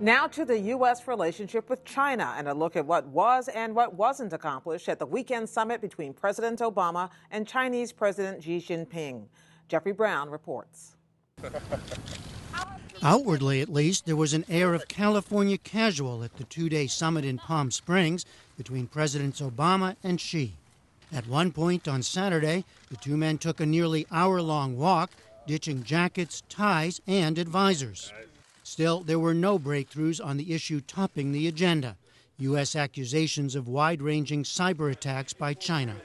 Now to the U.S. relationship with China and a look at what was and what wasn't accomplished at the weekend summit between President Obama and Chinese President Xi Jinping. Jeffrey Brown reports. Outwardly, at least, there was an air of California casual at the two-day summit in Palm Springs between Presidents Obama and Xi. At one point on Saturday, the two men took a nearly hour-long walk, ditching jackets, ties, and advisors. Still, there were no breakthroughs on the issue topping the agenda, U.S. accusations of wide-ranging cyber attacks by China.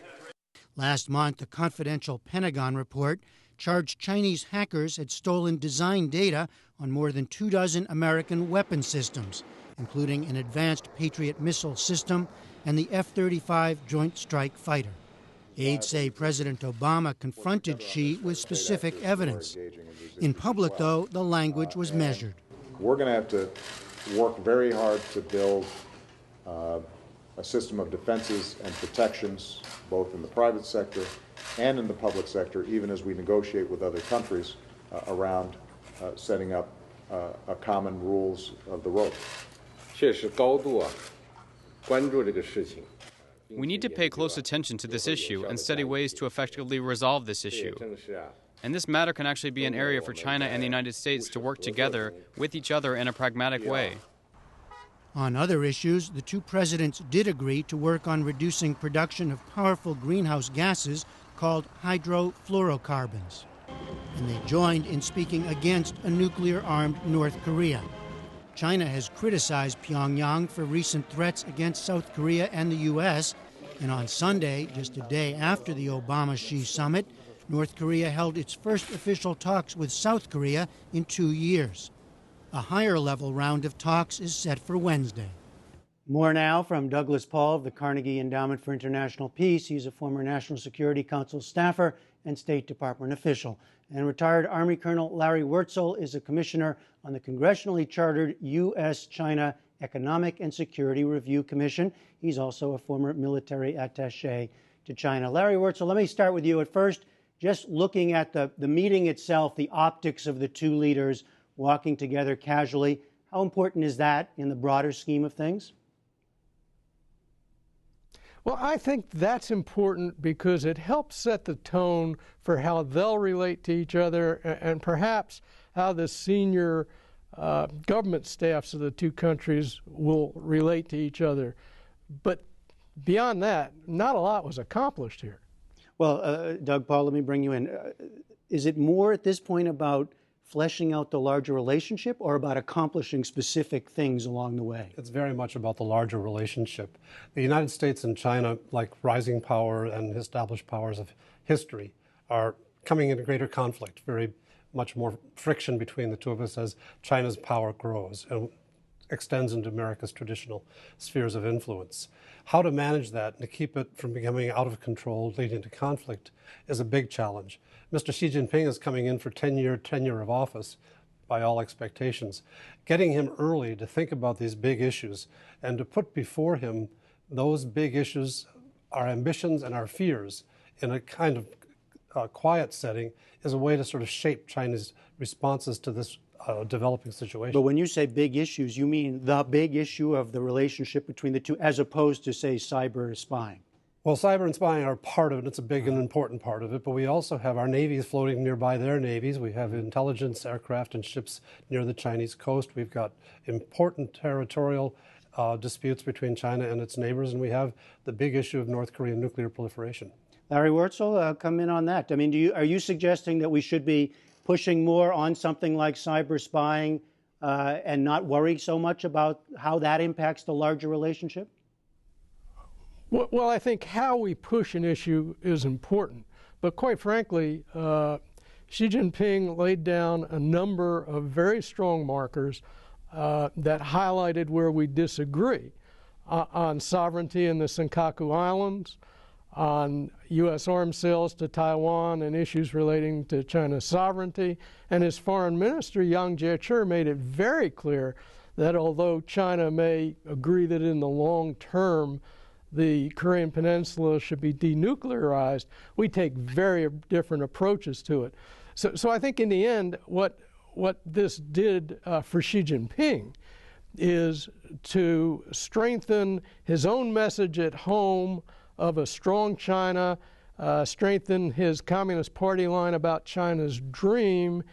Last month, a confidential Pentagon report charged Chinese hackers had stolen design data on more than 24 American weapon systems, including an advanced Patriot missile system and the F-35 Joint Strike Fighter. Aides say President Obama confronted Xi with specific evidence. In public, though, the language was measured. We're going to have to work very hard to build a system of defenses and protections, both in the private sector and in the public sector, even as we negotiate with other countries around setting up a common rules of the road. We need to pay close attention to this issue and study ways to effectively resolve this issue. And this matter can actually be an area for China and the United States to work together with each other in a pragmatic way. On other issues, the two presidents did agree to work on reducing production of powerful greenhouse gases called hydrofluorocarbons. And they joined in speaking against a nuclear-armed North Korea. China has criticized Pyongyang for recent threats against South Korea and the U.S., and on Sunday, just a day after the Obama-Xi summit, North Korea held its first official talks with South Korea in 2 years. A higher-level round of talks is set for Wednesday. More now from Douglas Paul of the Carnegie Endowment for International Peace. He's a former National Security Council staffer and State Department official. And retired Army Colonel Larry Wurtzel is a commissioner on the congressionally chartered U.S.-China Economic and Security Review Commission. He's also a former military attaché to China. Larry Wurtzel, let me start with you at first. Just looking at the meeting itself, the optics of the two leaders walking together casually, how important is that in the broader scheme of things? Well, I think that's important because it helps set the tone for how they'll relate to each other and perhaps how the senior government staffs of the two countries will relate to each other. But beyond that, not a lot was accomplished here. Well, Doug Paul, let me bring you in. Is it more at this point about fleshing out the larger relationship or about accomplishing specific things along the way? It's very much about the larger relationship. The United States and China, like rising power and established powers of history, are coming into greater conflict, very much more friction between the two of us as China's power grows and extends into America's traditional spheres of influence. How to manage that and to keep it from becoming out of control, leading to conflict, is a big challenge. Mr. Xi Jinping is coming in for 10-year tenure of office by all expectations. Getting him early to think about these big issues and to put before him those big issues, our ambitions and our fears, in a kind of quiet setting is a way to sort of shape China's responses to this developing situation. But when you say big issues, you mean the big issue of the relationship between the two, as opposed to, say, cyber spying? Well, cyber and spying are part of it. It's a big and important part of it. But we also have our navies floating nearby their navies. We have intelligence aircraft and ships near the Chinese coast. We've got important territorial disputes between China and its neighbors. And we have the big issue of North Korean nuclear proliferation. Larry Wurtzel, come in on that. I mean, are you suggesting that we should be pushing more on something like cyber spying and not worry so much about how that impacts the larger relationship? Well, I think how we push an issue is important. But quite frankly, Xi Jinping laid down a number of very strong markers that highlighted where we disagree on sovereignty in the Senkaku Islands, on U.S. arms sales to Taiwan and issues relating to China's sovereignty. And his foreign minister, Yang Jiechi, made it very clear that although China may agree that in the long term the Korean Peninsula should be denuclearized, we take very different approaches to it. So I think in the end, what this did for Xi Jinping is to strengthen his own message at home of a strong China, strengthen his Communist Party line about China's dream,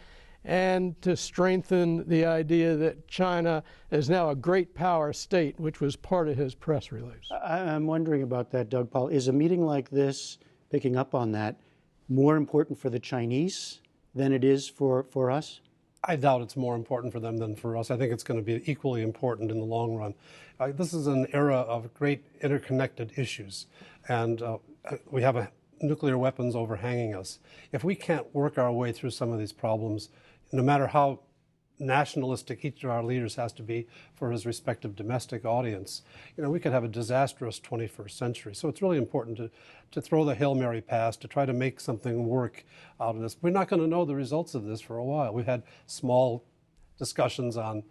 and to strengthen the idea that China is now a great power state, which was part of his press release. I'm wondering about that, Doug Paul. Is a meeting like this, picking up on that, more important for the Chinese than it is for us? I doubt it's more important for them than for us. I think it's going to be equally important in the long run. This is an era of great interconnected issues, and we have nuclear weapons overhanging us. If we can't work our way through some of these problems, no matter how nationalistic each of our leaders has to be for his respective domestic audience, we could have a disastrous 21st century. So it's really important to throw the Hail Mary pass, to try to make something work out of this. We're not going to know the results of this for a while. We've had small discussions on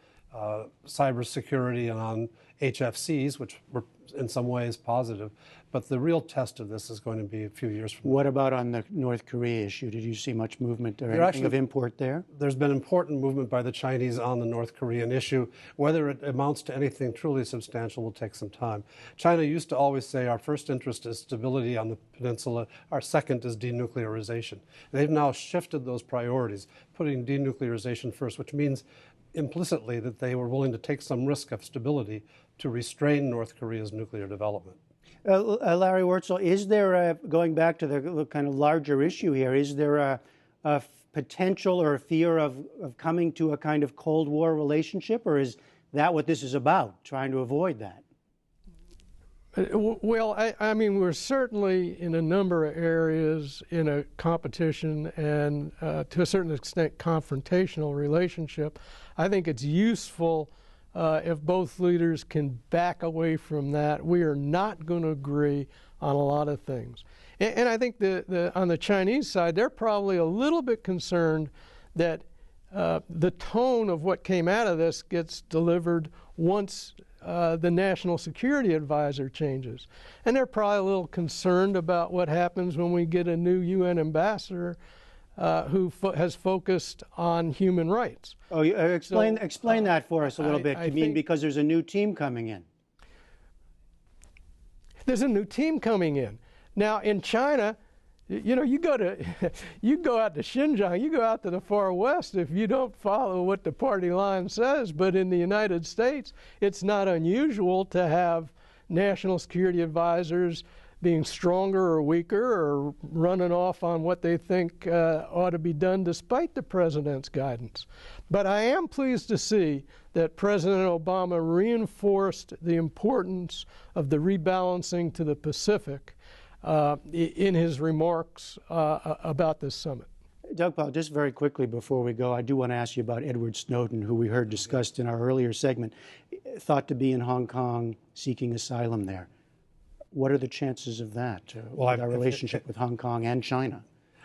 cybersecurity and on HFCs, which were in some ways positive. But the real test of this is going to be a few years from now. What about on the North Korea issue? Did you see much movement or anything of import there? There's been important movement by the Chinese on the North Korean issue. Whether it amounts to anything truly substantial will take some time. China used to always say our first interest is stability on the peninsula, our second is denuclearization. They've now shifted those priorities, putting denuclearization first, which means implicitly that they were willing to take some risk of stability to restrain North Korea's nuclear development. Larry Wurtzel, is there, going back to the kind of larger issue here, is there a potential or a fear of coming to a kind of Cold War relationship, or is that what this is about, trying to avoid that? Well, I mean, we're certainly in a number of areas in a competition and to a certain extent confrontational relationship. I think it's useful if both leaders can back away from that. We are not going to agree on a lot of things. And I think on the Chinese side, they're probably a little bit concerned that the tone of what came out of this gets delivered once the National Security Advisor changes. And they're probably a little concerned about what happens when we get a new UN ambassador who has focused on human rights. Oh, explain that for us a little bit. You mean because there's a new team coming in? There's a new team coming in. Now, in China, you go out to Xinjiang, you go out to the far west if you don't follow what the party line says. But in the United States, it's not unusual to have national security advisors being stronger or weaker or running off on what they think ought to be done despite the president's guidance. But I am pleased to see that President Obama reinforced the importance of the rebalancing to the Pacific in his remarks about this summit. Doug Paul, just very quickly before we go, I do want to ask you about Edward Snowden, who we heard discussed in our earlier segment, thought to be in Hong Kong seeking asylum there. What are the chances of that, with our relationship with Hong Kong and China?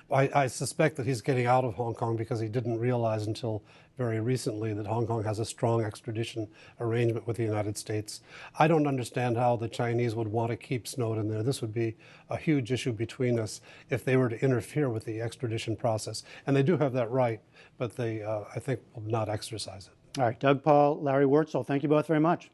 I suspect that he's getting out of Hong Kong because he didn't realize until very recently that Hong Kong has a strong extradition arrangement with the United States. I don't understand how the Chinese would want to keep Snowden there. This would be a huge issue between us if they were to interfere with the extradition process. And they do have that right, but they, I think, will not exercise it. All right, Doug Paul, Larry Wurtzel, thank you both very much.